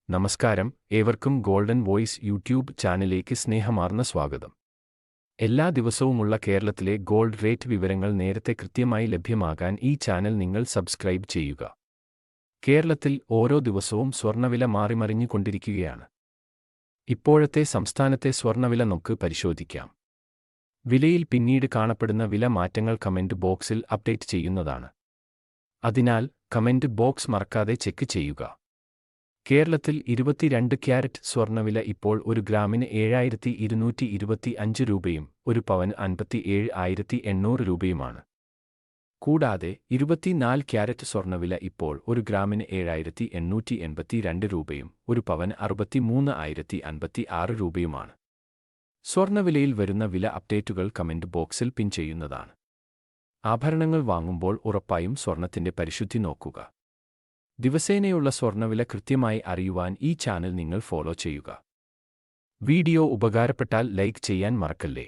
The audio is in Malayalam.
നമസ്കാരം, ഏവർക്കും ഗോൾഡൻ വോയിസ് യൂട്യൂബ് ചാനലിലേക്ക് സ്നേഹമാർന്ന സ്വാഗതം. എല്ലാ ദിവസവുമുള്ള കേരളത്തിലെ ഗോൾഡ് റേറ്റ് വിവരങ്ങൾ നേരത്തെ കൃത്യമായി ലഭ്യമാകാൻ ഈ ചാനൽ നിങ്ങൾ സബ്സ്ക്രൈബ് ചെയ്യുക. കേരളത്തിൽ ഓരോ ദിവസവും സ്വർണ്ണവില മാറിമറിഞ്ഞുകൊണ്ടിരിക്കുകയാണ്. ഇപ്പോഴത്തെ സംസ്ഥാനത്തെ സ്വർണ്ണവില നമുക്ക് പരിശോധിക്കാം. വിലയിൽ പിന്നീട് കാണപ്പെടുന്ന വില മാറ്റങ്ങൾ കമന്റ് ബോക്സിൽ അപ്ഡേറ്റ് ചെയ്യുന്നതാണ്. അതിനാൽ കമന്റ് ബോക്സ് മറക്കാതെ ചെക്ക് ചെയ്യുക. കേരളത്തിൽ 22 ക്യാരറ്റ് സ്വർണ്ണവില ഇപ്പോൾ ഒരു ഗ്രാമിന് 7,225 രൂപയും ഒരു പവന് 57,800 രൂപയുമാണ്. കൂടാതെ 24 ക്യാരറ്റ് സ്വർണ്ണവില ഇപ്പോൾ ഒരു ഗ്രാമിന് 7,882 രൂപയും ഒരു പവന് 63,056 രൂപയുമാണ്. സ്വർണ്ണവിലയിൽ വരുന്ന വില അപ്ഡേറ്റുകൾ കമന്റ് ബോക്സിൽ പിൻ ചെയ്യുന്നതാണ്. ആഭരണങ്ങൾ വാങ്ങുമ്പോൾ ഉറപ്പായും സ്വർണ്ണത്തിന്റെ പരിശുദ്ധി നോക്കുക. ദിവസേനയുള്ള സ്വർണ്ണവില കൃത്യമായി അറിയുവാൻ ഈ ചാനൽ നിങ്ങൾ ഫോളോ ചെയ്യുക. വീഡിയോ ഉപകാരപ്പെട്ടാൽ ലൈക്ക് ചെയ്യാൻ മറക്കല്ലേ.